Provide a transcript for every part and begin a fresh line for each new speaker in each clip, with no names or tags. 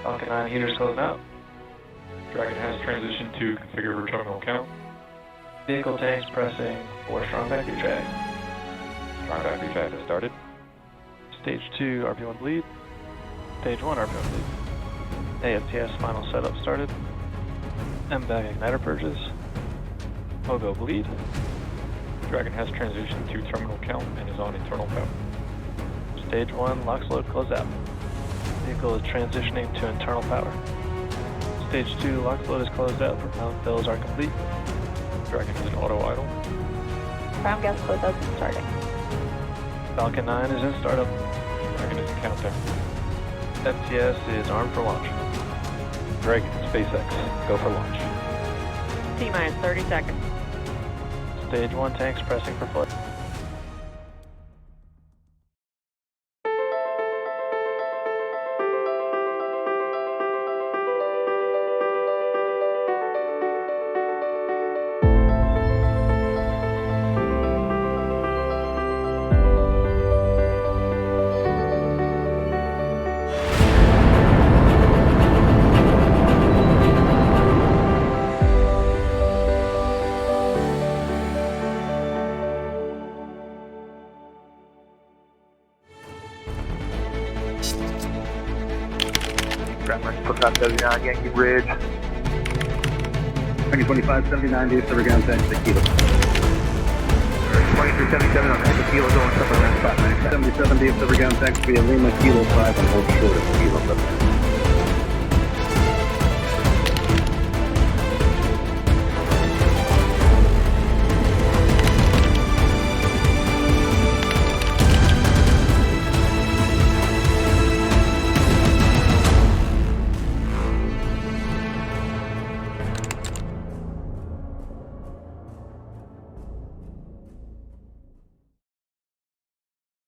Falcon 9 heaters closed out.
Dragon has transitioned to configure for terminal count.
Vehicle tanks pressing for strong factory track.
Strong factory track has started.
Stage 2 RP1 bleed. Stage 1 RP1 bleed. AFTS final setup started. MVAC igniter purges. Pogo bleed.
Dragon has transitioned to terminal count and is on internal power.
Stage 1 LOX load closed out. Vehicle is transitioning to internal power. Stage 2 LOX load is closed out. Propellant fills are complete.
Dragon is in auto idle.
Ground gas closeouts is starting.
Falcon 9 is in startup.
Dragon is in countdown.
FTS is armed for launch.
Dragon, SpaceX, go for launch.
T-minus 30 seconds.
Stage 1 tanks pressing for flight.
Top 79, Yankee Bridge.
Yankee 2579, do silver ground tank, 6 kilo.
2377 on half a kilo, going somewhere around 597.
77, do silver ground tank, via Lima, kilo 5, and hold short of kilo 7.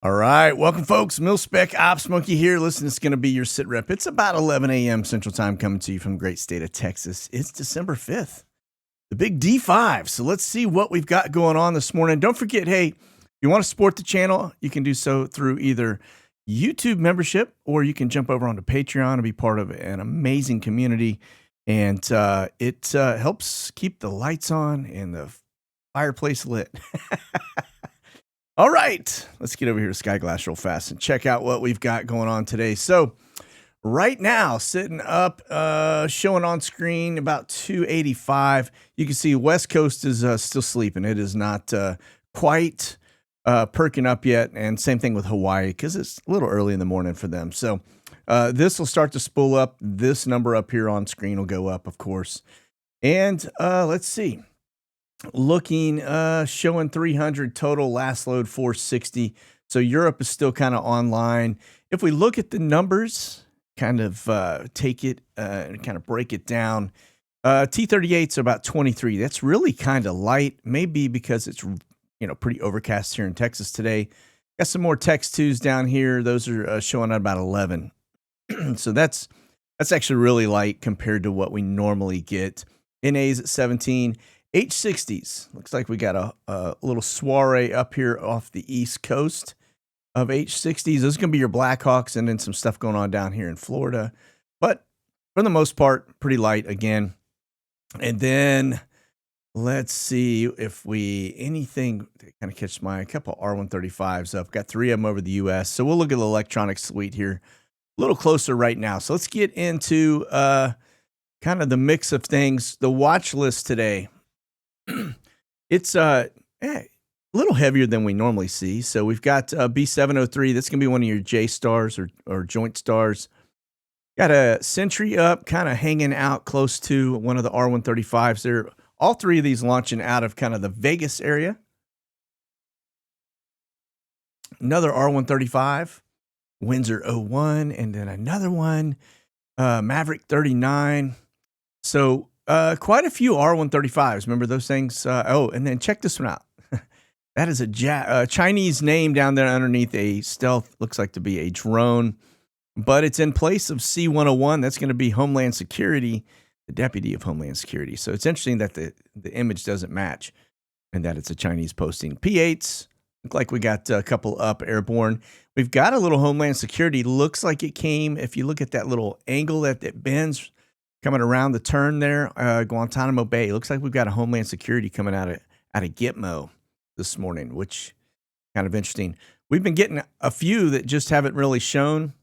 All right, welcome folks. Mil-Spec Ops Monkey here. Listen, it's going to be your SITREP. It's about 11 a.m. Central Time coming to you from the great state of Texas. It's December 5th, the big D5. So let's see what we've got going on this morning. Don't forget, hey, if you want to support the channel, you can do so through either YouTube membership or you can jump over onto Patreon and be part of an amazing community. And it helps keep the lights on and the fireplace lit. All right, let's get over here to Skyglass real fast and check out what we've got going on today. So right now, sitting up, showing on screen about 285. You can see West Coast is still sleeping. It is not quite perking up yet. And same thing with Hawaii because it's a little early in the morning for them. So this will start to spool up. This number up here on screen will go up, of course. And let's see. Looking, showing 300 total, last load 460. So Europe is still kind of online. If we look at the numbers, kind of take it and kind of break it down, T-38's about 23. That's really kind of light, maybe because it's, pretty overcast here in Texas today. Got some more Tex 2s down here. Those are showing at about 11. So that's actually really light compared to what we normally get. NA's at 17. H60s. Looks like we got a little soiree up here off the east coast of H60s. Those are going to be your Blackhawks and then some stuff going on down here in Florida. But for the most part, pretty light again. And then let's see if anything kind of catch my couple R135s up. Got 3 of them over the U.S. So we'll look at the electronic suite here a little closer right now. So let's get into kind of the mix of things. The watch list today. It's a little heavier than we normally see. So we've got B703. That's going to be one of your J stars or joint stars. Got a Sentry up, kind of hanging out close to one of the R135s. They're all 3 of these launching out of kind of the Vegas area. Another R135, Windsor 01, and then another one, Maverick 39. So quite a few R135s. Remember those things? And then check this one out. That is a Chinese name down there underneath a stealth, looks like to be a drone, but it's in place of C-101. That's going to be Homeland Security, the Deputy of Homeland Security. So it's interesting that the image doesn't match and that it's a Chinese posting. P-8s, Look like we got a couple up airborne. We've got a little Homeland Security. Looks like it came, if you look at that little angle that it bends coming around the turn there, Guantanamo Bay. Looks like we've got a Homeland Security coming out of Gitmo this morning, which kind of interesting. We've been getting a few that just haven't really shown.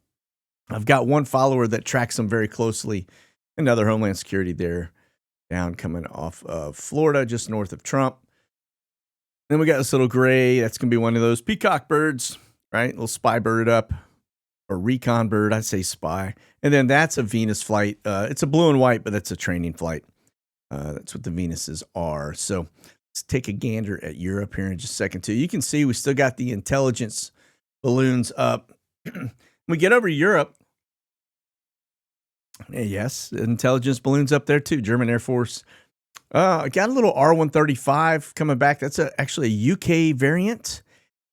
I've got one follower that tracks them very closely. Another Homeland Security there down coming off of Florida, just north of Trump. Then we got this little gray. That's going to be one of those peacock birds, right? Little spy bird up, or recon bird. I'd say spy. And then that's a Venus flight. It's a blue and white, but that's a training flight. That's what the Venuses are. So let's take a gander at Europe here in just a second, too. You can see we still got the intelligence balloons up. When we get over to Europe, yes, intelligence balloons up there, too. German Air Force. I got a little R-135 coming back. That's actually a UK variant.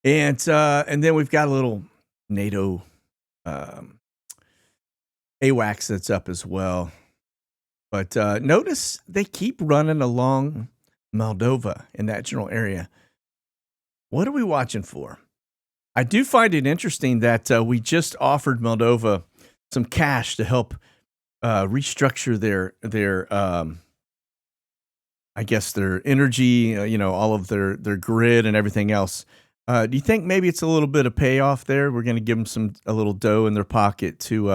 And then we've got a little NATO AWACS that's up as well. But notice they keep running along Moldova in that general area. What are we watching for? I do find it interesting that we just offered Moldova some cash to help restructure their I guess their energy, all of their grid and everything else. Do you think maybe it's a little bit of payoff there? We're going to give them a little dough in their pocket to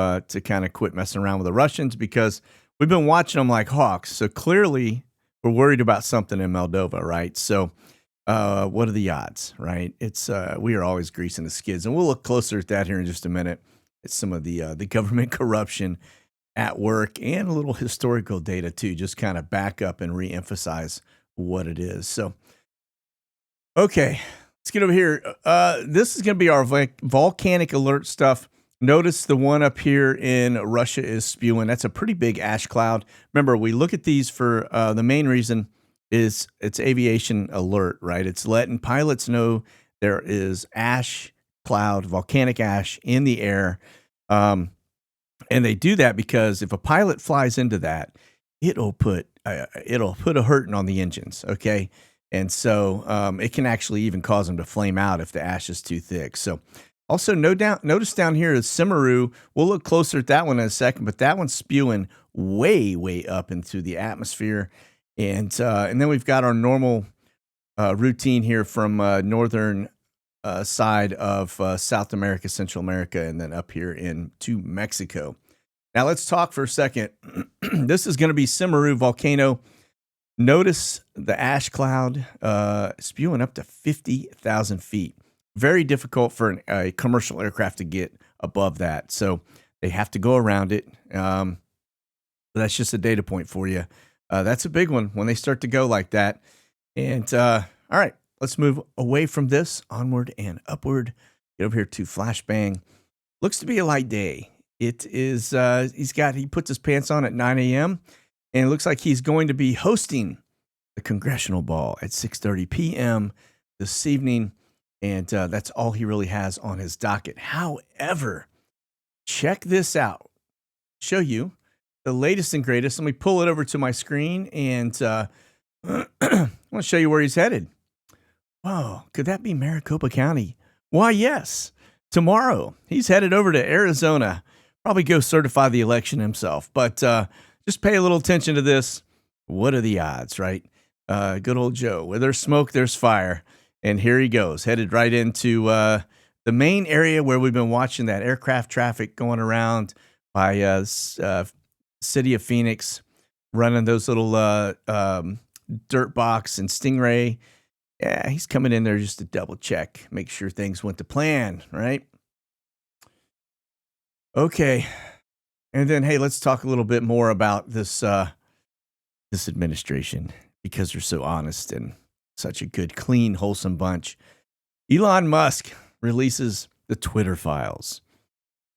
kind of quit messing around with the Russians, because we've been watching them like hawks. So clearly we're worried about something in Moldova, right? So what are the odds, right? It's we are always greasing the skids, and we'll look closer at that here in just a minute. It's some of the government corruption at work, and a little historical data too, just kind of back up and reemphasize what it is. So, okay, let's get over here. This is going to be our volcanic alert stuff. Notice the one up here in Russia is spewing. That's a pretty big ash cloud. Remember, we look at these for the main reason is it's aviation alert, right? It's letting pilots know there is ash cloud, volcanic ash in the air. And they do that because if a pilot flies into that, it'll put a hurting on the engines, okay? And so it can actually even cause them to flame out if the ash is too thick. So also notice down here is Simaru. We'll look closer at that one in a second, but that one's spewing way, way up into the atmosphere. And then we've got our normal routine here from northern side of South America, Central America, and then up here into Mexico. Now let's talk for a second. This is going to be Simaru volcano. Notice the ash cloud spewing up to 50,000 feet. Very difficult for a commercial aircraft to get above that. So they have to go around it. That's just a data point for you. That's a big one when they start to go like that. And all right. Let's move away from this, onward and upward. Get over here to Flashbang. Looks to be a light day. It is, he puts his pants on at 9 a.m. and it looks like he's going to be hosting the Congressional Ball at 6:30 p.m. this evening. And that's all he really has on his docket. However, check this out. Show you the latest and greatest. Let me pull it over to my screen, and I want to show you where he's headed. Oh, could that be Maricopa County? Why, yes. Tomorrow, he's headed over to Arizona. Probably go certify the election himself. But just pay a little attention to this. What are the odds, right? Good old Joe. Where there's smoke, there's fire. And here he goes, headed right into the main area where we've been watching that aircraft traffic going around by city of Phoenix, running those little dirt box and Stingray. Yeah, he's coming in there just to double check, make sure things went to plan, right? Okay. And then, hey, let's talk a little bit more about this administration, because they're so honest and such a good, clean, wholesome bunch. Elon Musk releases the Twitter files.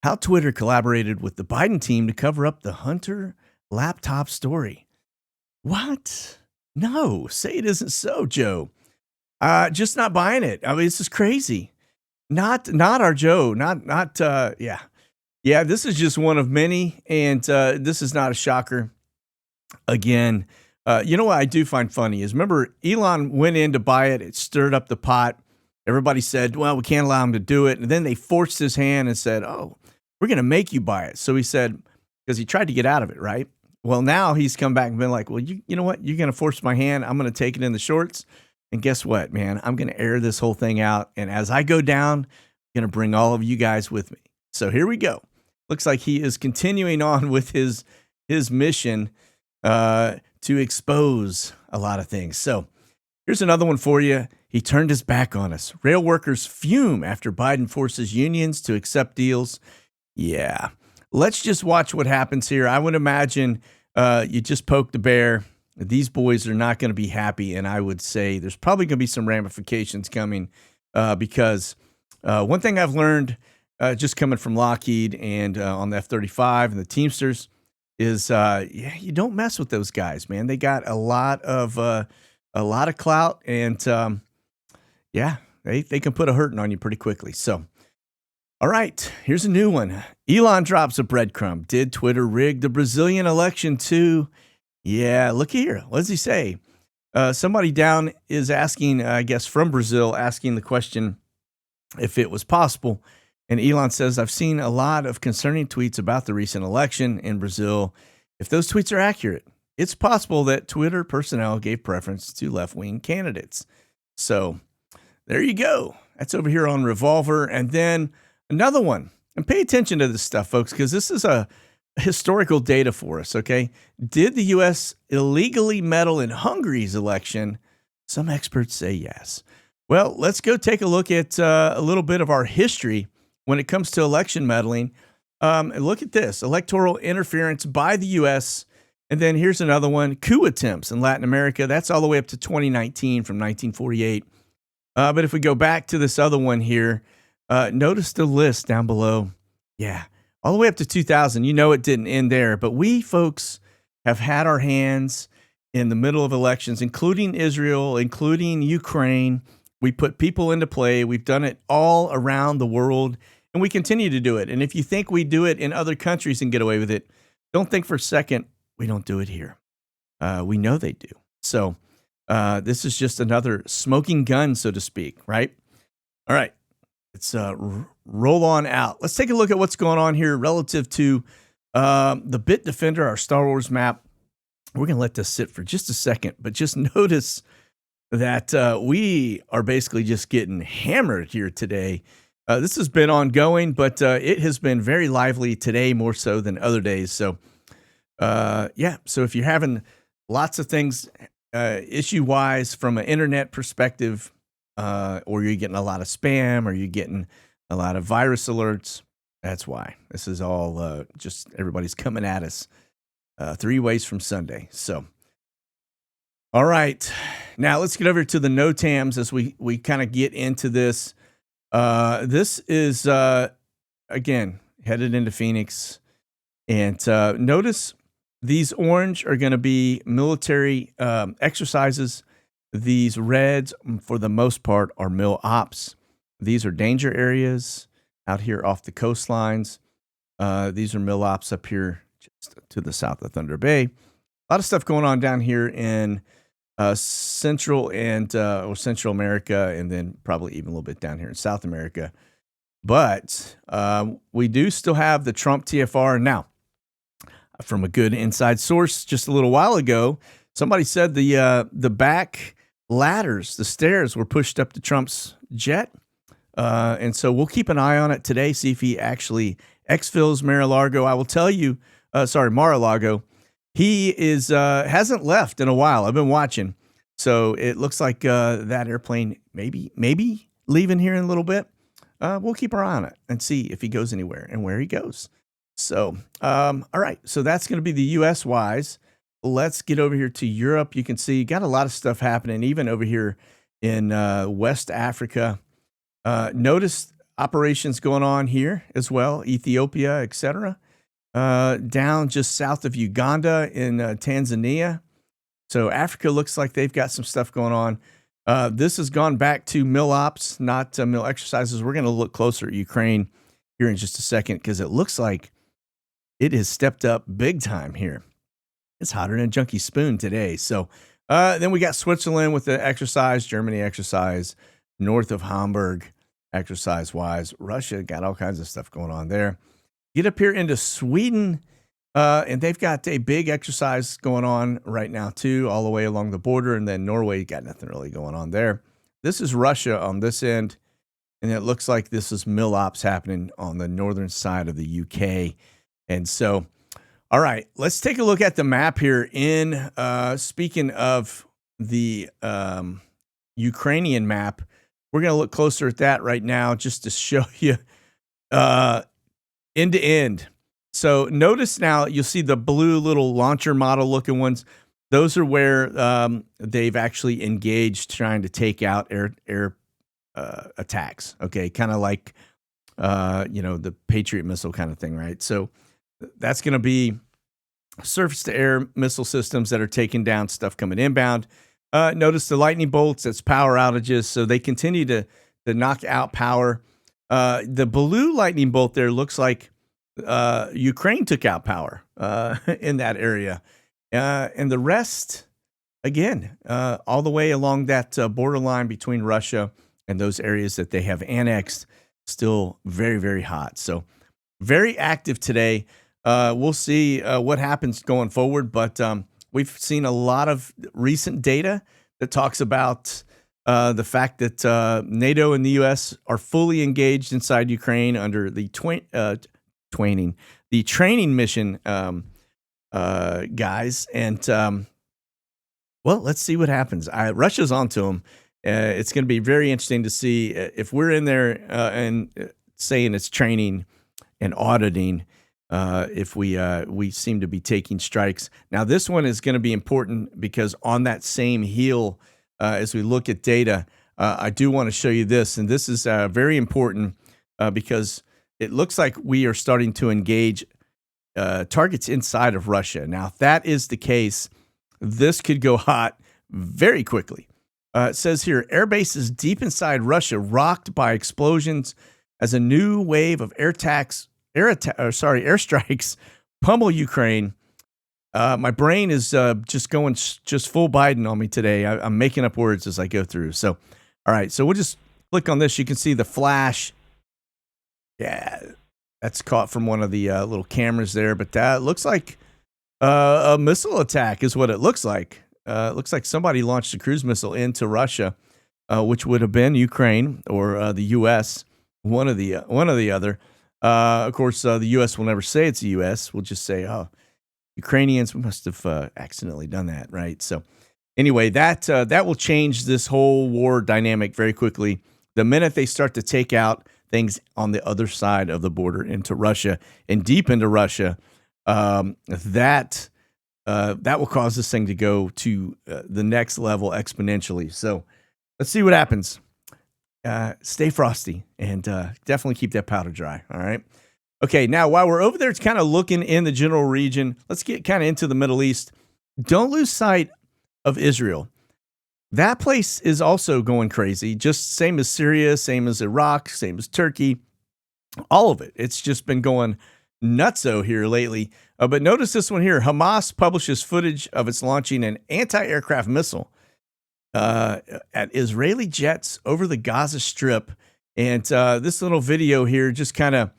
How Twitter collaborated with the Biden team to cover up the Hunter laptop story. What? No, say it isn't so, Joe. Just not buying it. I mean, this is crazy. Not our Joe. Yeah, this is just one of many, and this is not a shocker. Again, you know what I do find funny is, remember, Elon went in to buy it. It stirred up the pot. Everybody said, well, we can't allow him to do it. And then they forced his hand and said, oh, we're going to make you buy it. So he said, because he tried to get out of it, right? Well, now he's come back and been like, well, you know what? You're going to force my hand. I'm going to take it in the shorts. And guess what, man? I'm going to air this whole thing out. And as I go down, I'm going to bring all of you guys with me. So here we go. Looks like he is continuing on with his mission to expose a lot of things. So here's another one for you. He turned his back on us. Rail workers fume after Biden forces unions to accept deals. Yeah. Let's just watch what happens here. I would imagine you just poked the bear. These boys are not going to be happy, and I would say there's probably going to be some ramifications coming because one thing I've learned just coming from Lockheed and on the F-35 and the Teamsters is you don't mess with those guys, man. They got a lot of clout, and they can put a hurting on you pretty quickly. So, all right, here's a new one. Elon drops a breadcrumb. Did Twitter rig the Brazilian election too? Yeah, look here. What does he say? Somebody down is asking, I guess from Brazil, asking the question if it was possible. And Elon says, I've seen a lot of concerning tweets about the recent election in Brazil. If those tweets are accurate, it's possible that Twitter personnel gave preference to left-wing candidates. So there you go. That's over here on Revolver. And then another one. And pay attention to this stuff, folks, because this is a historical data for us, okay? Did the U.S. illegally meddle in Hungary's election? Some experts say yes. Well, let's go take a look at a little bit of our history when it comes to election meddling. And look at this, electoral interference by the U.S., and then here's another one, coup attempts in Latin America. That's all the way up to 2019 from 1948. But if we go back to this other one here, notice the list down below. Yeah, all the way up to 2000. You know it didn't end there. But we, folks, have had our hands in the middle of elections, including Israel, including Ukraine. We put people into play. We've done it all around the world, and we continue to do it. And if you think we do it in other countries and get away with it, don't think for a second we don't do it here. We know they do. So this is just another smoking gun, so to speak, right? All right, let's roll on out. Let's take a look at what's going on here relative to the Bit Defender, our Star Wars map. We're going to let this sit for just a second, but just notice that we are basically just getting hammered here today. This has been ongoing, but it has been very lively today, more so than other days. So, so if you're having lots of things issue-wise from an internet perspective, or you're getting a lot of spam, or you're getting a lot of virus alerts, that's why. This is all just everybody's coming at us 3 ways from Sunday. So, all right. Now let's get over to the NOTAMs as we kind of get into this. This is, again, headed into Phoenix. And notice these orange are going to be military exercises. These reds, for the most part, are mil ops. These are danger areas out here off the coastlines. These are mil ops up here just to the south of Thunder Bay. A lot of stuff going on down here in Central and or Central America, and then probably even a little bit down here in South America. But we do still have the Trump TFR. Now, from a good inside source just a little while ago, somebody said the back ladders, the stairs, were pushed up to Trump's jet. And so we'll keep an eye on it today, see if he actually exfils Mar-a-Lago. I will tell you, Mar-a-Lago. He is hasn't left in a while. I've been watching. So it looks like that airplane maybe leaving here in a little bit. We'll keep our eye on it and see if he goes anywhere and where he goes. So, all right. So that's going to be the U.S. wise. Let's get over here to Europe. You can see got a lot of stuff happening, even over here in West Africa. Notice operations going on here as well, Ethiopia, etc. Down just south of Uganda in Tanzania. So Africa looks like they've got some stuff going on. This has gone back to mil ops, not mil exercises. We're going to look closer at Ukraine here in just a second because it looks like it has stepped up big time here. It's hotter than a junkie spoon today. So then we got Switzerland with the exercise, Germany exercise, north of Hamburg, exercise-wise. Russia got all kinds of stuff going on there. Get up here into Sweden, and they've got a big exercise going on right now, too, all the way along the border. And then Norway got nothing really going on there. This is Russia on this end, and it looks like this is mill ops happening on the northern side of the UK. And so, all right, let's take a look at the map here. Speaking of the Ukrainian map, we're going to look closer at that right now just to show you end to end. So notice now you'll see the blue little launcher model looking ones. Those are where they've actually engaged trying to take out air attacks. Okay, kind of like the Patriot missile kind of thing, right? So that's going to be surface to air missile systems that are taking down stuff coming inbound. Notice the lightning bolts, that's power outages. So they continue to knock out power. The blue lightning bolt there looks like Ukraine took out power in that area. And the rest, again, all the way along that borderline between Russia and those areas that they have annexed, still very, very hot. So very active today. We'll see what happens going forward, but we've seen a lot of recent data that talks about the fact that NATO and the U.S. are fully engaged inside Ukraine under the training mission guys. And, well, let's see what happens. Russia's onto them. It's going to be very interesting to see if we're in there and saying it's training and auditing, if we seem to be taking strikes. Now, this one is going to be important because on that same heel, as we look at data, I do want to show you this. And this is very important because it looks like we are starting to engage targets inside of Russia. Now, if that is the case, this could go hot very quickly. It says here, air bases deep inside Russia rocked by explosions as a new wave of airstrikes pummel Ukraine. My brain is just going just full Biden on me today. I'm making up words as I go through. So, all right. So we'll just click on this. You can see the flash. Yeah, that's caught from one of the little cameras there. But that looks like a missile attack is what it looks like. It looks like somebody launched a cruise missile into Russia, which would have been Ukraine or the U.S., one or the other. Of course, the U.S. will never say it's the U.S. We'll just say, oh, Ukrainians must have accidentally done that, right? So anyway, that will change this whole war dynamic very quickly. The minute they start to take out things on the other side of the border into Russia and deep into Russia, that will cause this thing to go to the next level exponentially. So let's see what happens. Stay frosty and definitely keep that powder dry. All right. Okay. Now, while we're over there, it's kind of looking in the general region. Let's get kind of into the Middle East. Don't lose sight of Israel. That place is also going crazy. Just same as Syria, same as Iraq, same as Turkey. All of it. It's just been going nutso here lately. But notice this one here. Hamas publishes footage of its launching an anti-aircraft missile at Israeli jets over the Gaza Strip. And this little video here just kind of,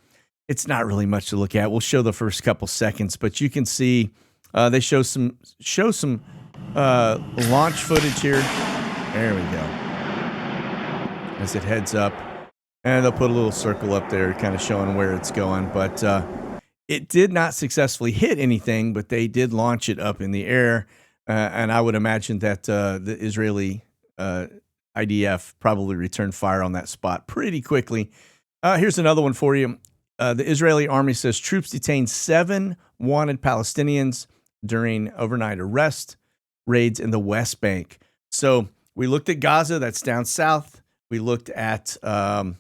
it's not really much to look at. We'll show the first couple seconds, but you can see they show some launch footage here. There we go. As it heads up. And they'll put a little circle up there kind of showing where it's going. But it did not successfully hit anything, but they did launch it up in the air. And I would imagine that the Israeli IDF probably returned fire on that spot pretty quickly. Here's another one for you. The Israeli army says troops detained 7 wanted Palestinians during overnight arrest raids in the West Bank. So we looked at Gaza, that's down south. We looked at, well,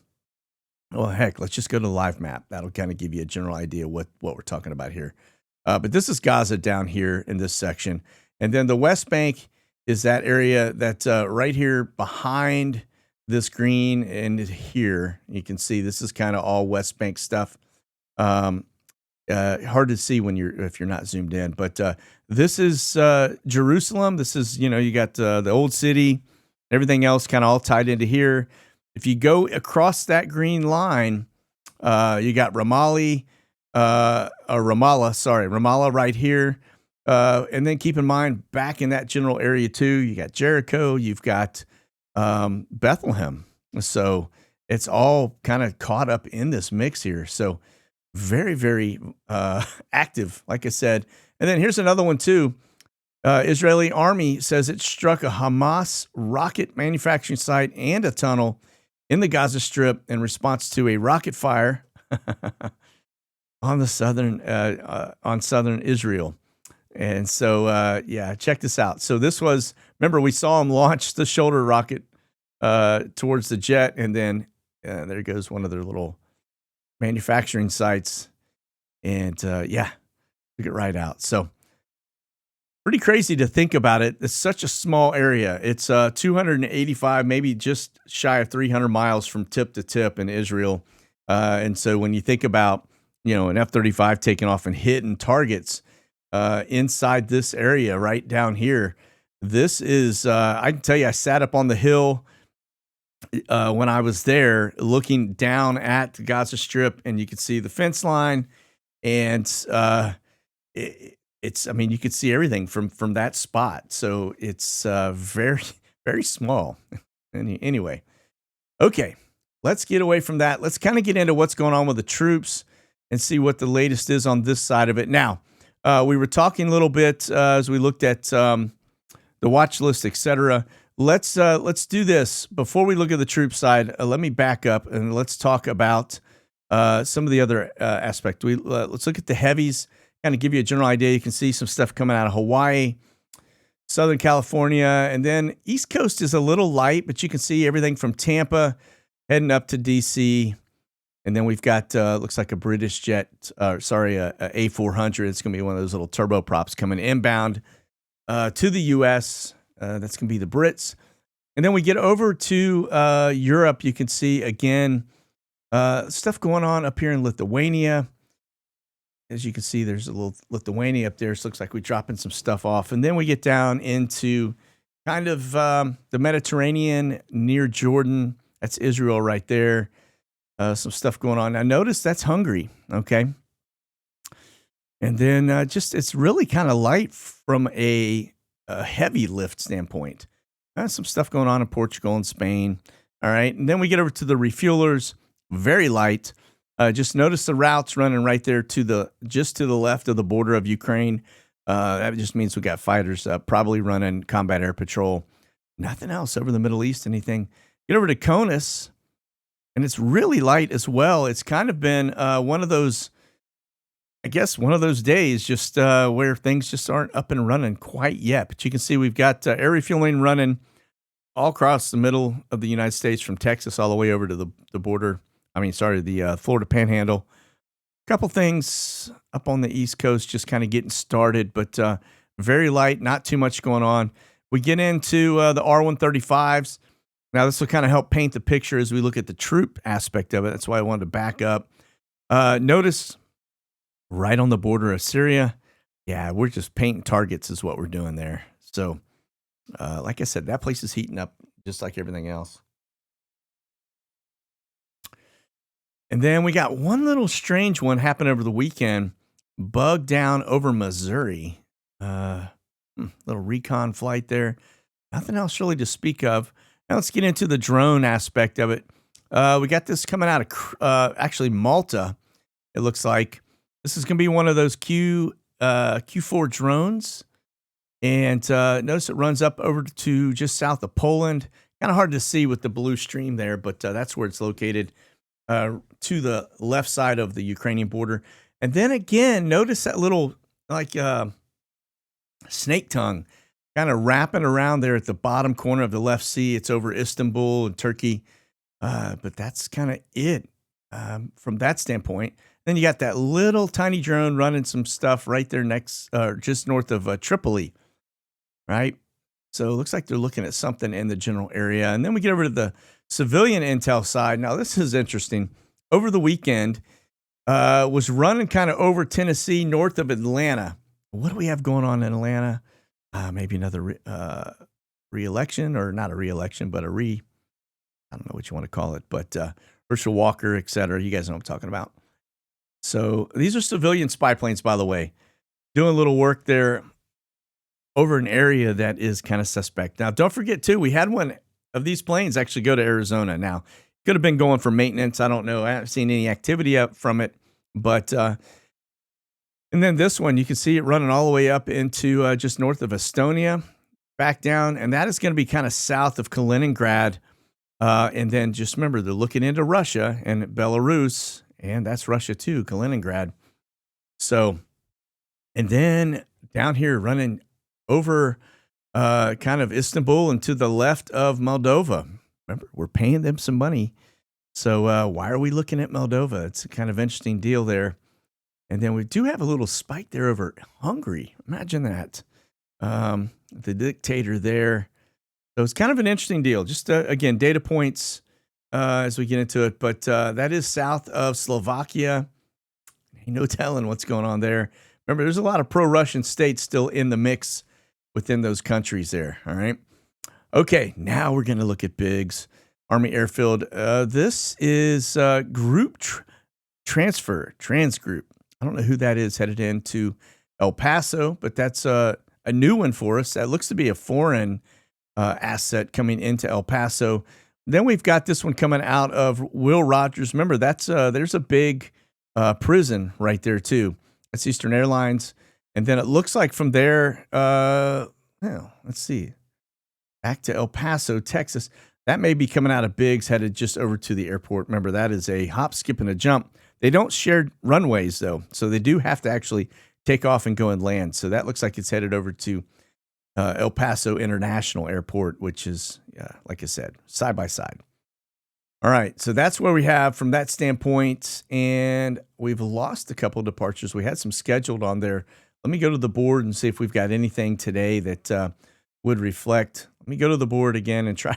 heck, let's just go to the live map. That'll kind of give you a general idea what we're talking about here. But this is Gaza down here in this section. And then the West Bank is that area that's right here behind this green and here. You can see this is kind of all West Bank stuff. Hard to see when if you're not zoomed in, but this is Jerusalem. This is, you got the old city, everything else kind of all tied into here. if you go across that green line, you got Ramallah right here. And then keep in mind, back in that general area too, you got Jericho, you've got Bethlehem. So it's all kind of caught up in this mix here. So very, very active, like I said. And then here's another one too. Israeli army says it struck a Hamas rocket manufacturing site and a tunnel in the Gaza Strip in response to a rocket fire on the southern Israel. And so, check this out. So this was, remember, we saw him launch the shoulder rocket towards the jet, and then there goes one of their little manufacturing sites. And took it right out. So pretty crazy to think about it. It's such a small area. It's 285, maybe just shy of 300 miles from tip to tip in Israel. And so when you think about, an F-35 taking off and hitting targets inside this area right down here, this is, I can tell you, I sat up on the hill when I was there looking down at the Gaza Strip, and you could see the fence line, and you could see everything from that spot. So it's very, very small. Anyway, okay, let's get away from that. Let's kind of get into what's going on with the troops and see what the latest is on this side of it. Now, we were talking a little bit as we looked at the watch list, etc. Let's do this before we look at the troop side. Let me back up and let's talk about some of the other aspects. Let's look at the heavies. Kind of give you a general idea. You can see some stuff coming out of Hawaii, Southern California, and then East Coast is a little light, but you can see everything from Tampa heading up to DC. And then we've got, looks like a British jet, a A400. It's going to be one of those little turboprops coming inbound to the U.S. That's going to be the Brits. And then we get over to Europe. You can see, again, stuff going on up here in Lithuania. As you can see, there's a little Lithuania up there. So it looks like we're dropping some stuff off. And then we get down into kind of the Mediterranean near Jordan. That's Israel right there. Some stuff going on. Now, notice that's Hungary, okay? And then it's really kind of light from a heavy lift standpoint. Some stuff going on in Portugal and Spain. All right, and then we get over to the refuelers, very light. Just notice the routes running right there to the left of the border of Ukraine. That just means we got fighters probably running combat air patrol. Nothing else over the Middle East, anything. Get over to CONUS, and it's really light as well. It's kind of been one of those days just where things just aren't up and running quite yet. But you can see we've got air refueling running all across the middle of the United States from Texas all the way over to the border. The Florida Panhandle. A couple things up on the East Coast just kind of getting started, but very light, not too much going on. We get into the R-135s. Now, this will kind of help paint the picture as we look at the troop aspect of it. That's why I wanted to back up. Notice right on the border of Syria. Yeah, we're just painting targets is what we're doing there. So, like I said, that place is heating up just like everything else. And then we got one little strange one happen over the weekend. Bug down over Missouri. Little recon flight there. Nothing else really to speak of. Now let's get into the drone aspect of it. We got this coming out of actually Malta. It looks like this is going to be one of those Q4 drones. And notice it runs up over to just south of Poland. Kind of hard to see with the blue stream there, but that's where it's located. To the left side of the Ukrainian border. And then again, notice that little snake tongue kind of wrapping around there at the bottom corner of the left sea. It's over Istanbul and Turkey. But that's kind of it from that standpoint. Then you got that little tiny drone running some stuff right there just north of Tripoli, right? So it looks like they're looking at something in the general area. And then we get over to the civilian intel side. Now, this is interesting. Over the weekend, was running kind of over Tennessee, north of Atlanta. What do we have going on in Atlanta? Maybe another re-election, or not a re-election, but I don't know what you want to call it, but Herschel Walker, et cetera. You guys know what I'm talking about. So these are civilian spy planes, by the way, doing a little work there over an area that is kind of suspect. Now, don't forget, too, we had one of these planes actually go to Arizona. Now, could have been going for maintenance. I don't know. I haven't seen any activity up from it. But, and then this one, you can see it running all the way up into just north of Estonia, back down. And that is going to be kind of south of Kaliningrad. And then just remember, they're looking into Russia and Belarus. And that's Russia, too, Kaliningrad. So, and then down here running over kind of Istanbul and to the left of Moldova. Remember, we're paying them some money. So why are we looking at Moldova? It's a kind of interesting deal there. And then we do have a little spike there over Hungary. Imagine that. The dictator there. So it's kind of an interesting deal. Just, again, data points as we get into it. But that is south of Slovakia. Ain't no telling what's going on there. Remember, there's a lot of pro-Russian states still in the mix within those countries there. All right. Okay, now we're going to look at Biggs Army Airfield. This is Group Transgroup. I don't know who that is headed into El Paso, but that's a new one for us. That looks to be a foreign asset coming into El Paso. Then we've got this one coming out of Will Rogers. Remember, that's there's a big prison right there too. That's Eastern Airlines. And then it looks like from there, let's see, back to El Paso, Texas. That may be coming out of Biggs, headed just over to the airport. Remember, that is a hop, skip, and a jump. They don't share runways, though, so they do have to actually take off and go and land. So that looks like it's headed over to El Paso International Airport, which is, like I said, side by side. All right, so that's where we have from that standpoint, and we've lost a couple of departures. We had some scheduled on there. Let me go to the board and see if we've got anything today that would reflect. Let me go to the board again and try.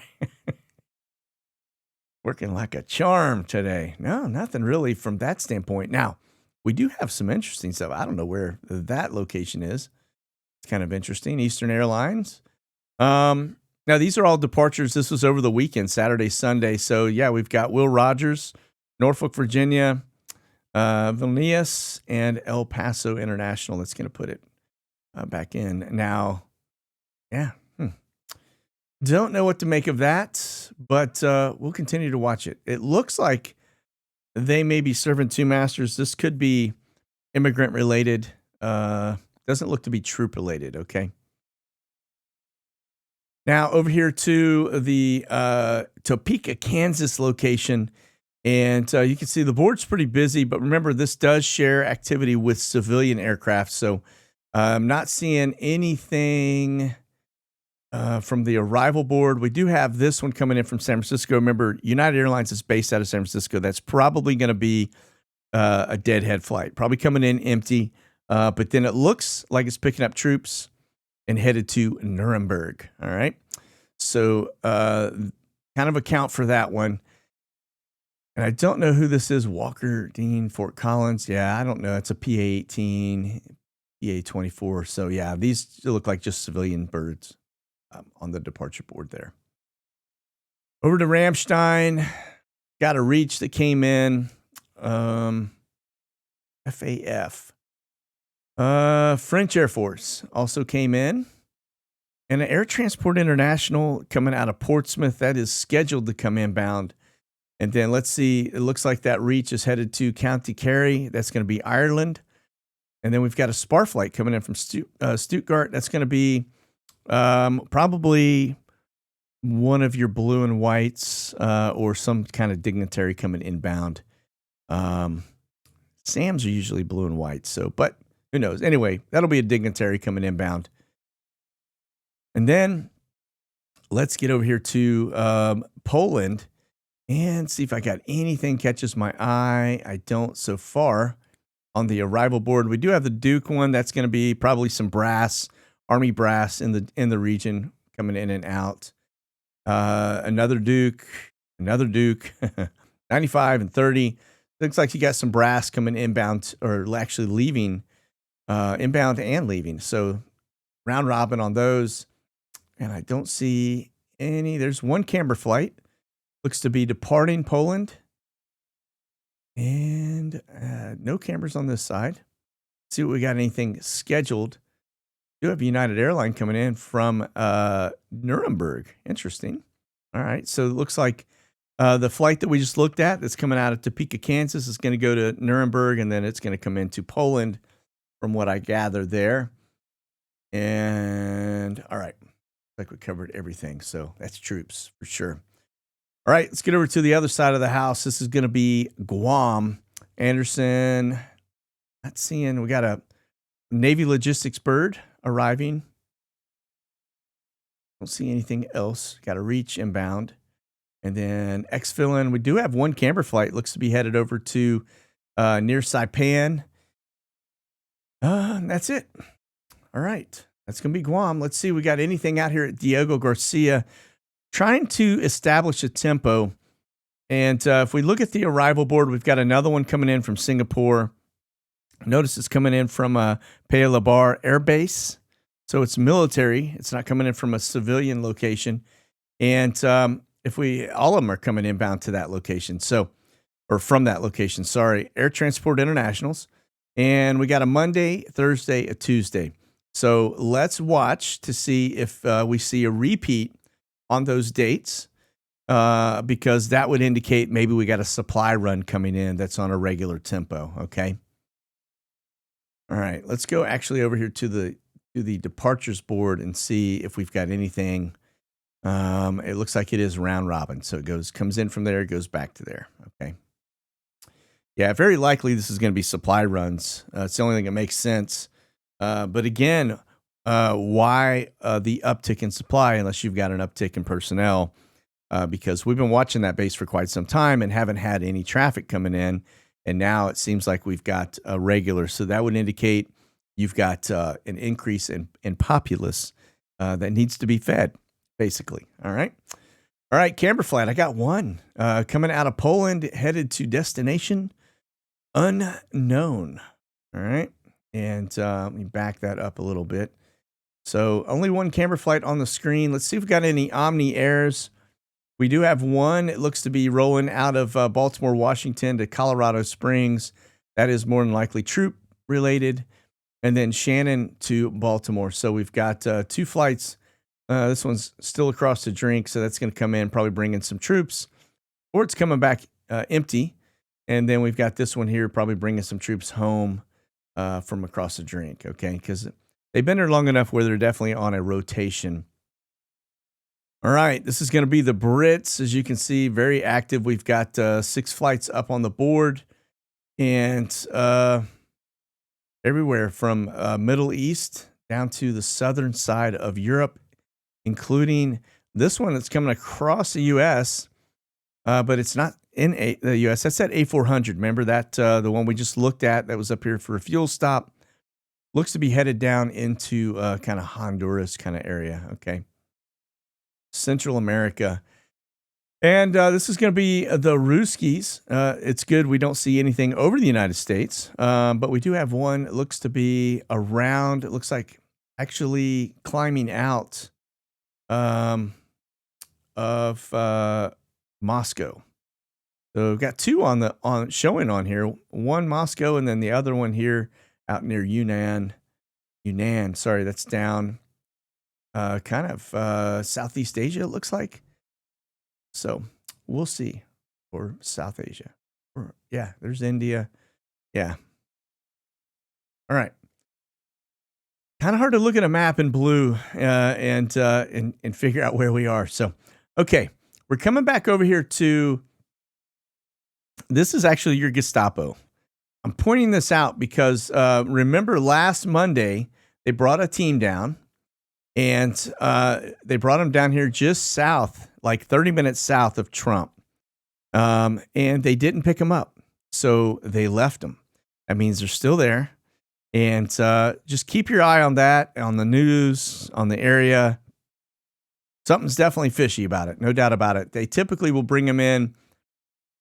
Working like a charm today. No, nothing really from that standpoint. Now, we do have some interesting stuff. I don't know where that location is. It's kind of interesting. Eastern Airlines. Now, these are all departures. This was over the weekend, Saturday, Sunday. So, yeah, we've got Will Rogers, Norfolk, Virginia, Vilnius, and El Paso International. That's going to put it back in. Now, yeah. Don't know what to make of that, but we'll continue to watch it. It looks like they may be serving two masters. This could be immigrant related. Doesn't look to be troop related, okay? Now, over here to the Topeka, Kansas location. And you can see the board's pretty busy, but remember, this does share activity with civilian aircraft. So I'm not seeing anything from the arrival board. We do have this one coming in from San Francisco. Remember, United Airlines is based out of San Francisco. That's probably going to be a deadhead flight, probably coming in empty. But then it looks like it's picking up troops and headed to Nuremberg. All right. So kind of account for that one. And I don't know who this is. Walker Dean, Fort Collins. Yeah, I don't know. It's a PA-18, PA-24. So, yeah, these look like just civilian birds on the departure board there. Over to Ramstein. Got a reach that came in. FAF. French Air Force also came in. And Air Transport International coming out of Portsmouth. That is scheduled to come inbound. And then let's see, it looks like that reach is headed to County Kerry. That's going to be Ireland. And then we've got a spar flight coming in from Stuttgart. That's going to be probably one of your blue and whites or some kind of dignitary coming inbound. Sam's are usually blue and white, so, but who knows? Anyway, that'll be a dignitary coming inbound. And then let's get over here to Poland and see if I got anything catches my eye. I don't so far on the arrival board. We do have the Duke one. That's going to be probably some brass, Army brass in the region coming in and out. Another Duke, 95 and 30. Looks like you got some brass coming inbound or actually leaving, inbound and leaving. So round robin on those. And I don't see any. There's one camber flight looks to be departing Poland. And no cameras on this side. See what we got anything scheduled. We do have United Airline coming in from Nuremberg. Interesting. All right. So it looks like the flight that we just looked at that's coming out of Topeka, Kansas is going to go to Nuremberg, and then it's going to come into Poland from what I gather there. And all right. Like we covered everything. So that's troops for sure. All right, let's get over to the other side of the house. This is going to be Guam. Anderson, not seeing. We got a Navy logistics bird arriving. Don't see anything else. Got a reach inbound. And then X-Fill-In. We do have one camber flight. Looks to be headed over to near Saipan. And that's it. All right. That's going to be Guam. Let's see. We got anything out here at Diego Garcia. Trying to establish a tempo. And if we look at the arrival board, we've got another one coming in from Singapore. Notice it's coming in from Paya Lebar Air Base. So it's military. It's not coming in from a civilian location. And all of them are coming inbound to that location. So, or from that location, sorry. Air Transport Internationals. And we got a Monday, Thursday, a Tuesday. So let's watch to see if we see a repeat on those dates, because that would indicate maybe we got a supply run coming in that's on a regular tempo. Okay. All right, let's go actually over here to the departures board and see if we've got anything. It looks like it is round robin, so it comes in from there, goes back to there. Okay. Yeah, very likely this is going to be supply runs. It's the only thing that makes sense. But again, why the uptick in supply unless you've got an uptick in personnel? Because we've been watching that base for quite some time and haven't had any traffic coming in. And now it seems like we've got a regular. So that would indicate you've got an increase in populace that needs to be fed, basically. All right. All right, camber flight. I got one coming out of Poland, headed to destination unknown. All right. And let me back that up a little bit. So only one camber flight on the screen. Let's see if we've got any Omni Airs. We do have one. It looks to be rolling out of Baltimore, Washington to Colorado Springs. That is more than likely troop related. And then Shannon to Baltimore. So we've got two flights. This one's still across the drink. So that's going to come in, probably bring in some troops. Or it's coming back empty. And then we've got this one here, probably bringing some troops home from across the drink. Okay, because they've been there long enough where they're definitely on a rotation. All right, this is going to be the Brits. As you can see, very active. We've got 6 flights up on the board. And everywhere from Middle East down to the southern side of Europe, including this one that's coming across the U.S., but it's not in the U.S. That's that A400. Remember that, the one we just looked at that was up here for a fuel stop? Looks to be headed down into kind of Honduras kind of area, okay? Central America. And this is going to be the Ruskies. It's good we don't see anything over the United States, but we do have one. It looks to be around, it looks like actually climbing out of Moscow. So we've got 2 on showing on here. One Moscow, and then the other one here out near Yunnan. Sorry, that's down kind of Southeast Asia, it looks like. So we'll see. Or South Asia. Or, yeah, there's India. Yeah. All right. Kind of hard to look at a map in blue and figure out where we are. So, okay, we're coming back over here to. This is actually your Gestapo. I'm pointing this out because remember last Monday they brought a team down, and they brought them down here just south, like 30 minutes south of Trump, and they didn't pick them up, so they left them. That means they're still there. And just keep your eye on that, on the news, on the area. Something's definitely fishy about it, no doubt about it. They typically will bring them in,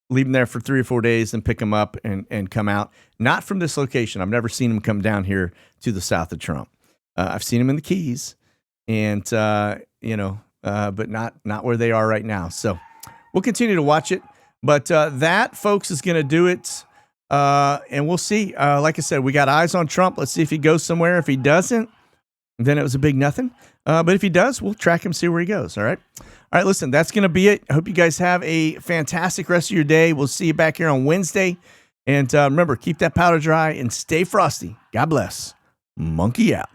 leave them there for 3 or 4 days, and pick them up and come out. Not from this location. I've never seen them come down here to the south of Trump. I've seen them in the Keys, and but not where they are right now. So we'll continue to watch it. But that, folks, is going to do it. And we'll see. Like I said, we got eyes on Trump. Let's see if he goes somewhere. If he doesn't, then it was a big nothing. But if he does, we'll track him, see where he goes. All right. All right. Listen, that's going to be it. I hope you guys have a fantastic rest of your day. We'll see you back here on Wednesday. And remember, keep that powder dry and stay frosty. God bless. Monkey out.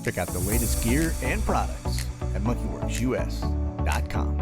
Check out the latest gear and products at monkeyworksus.com.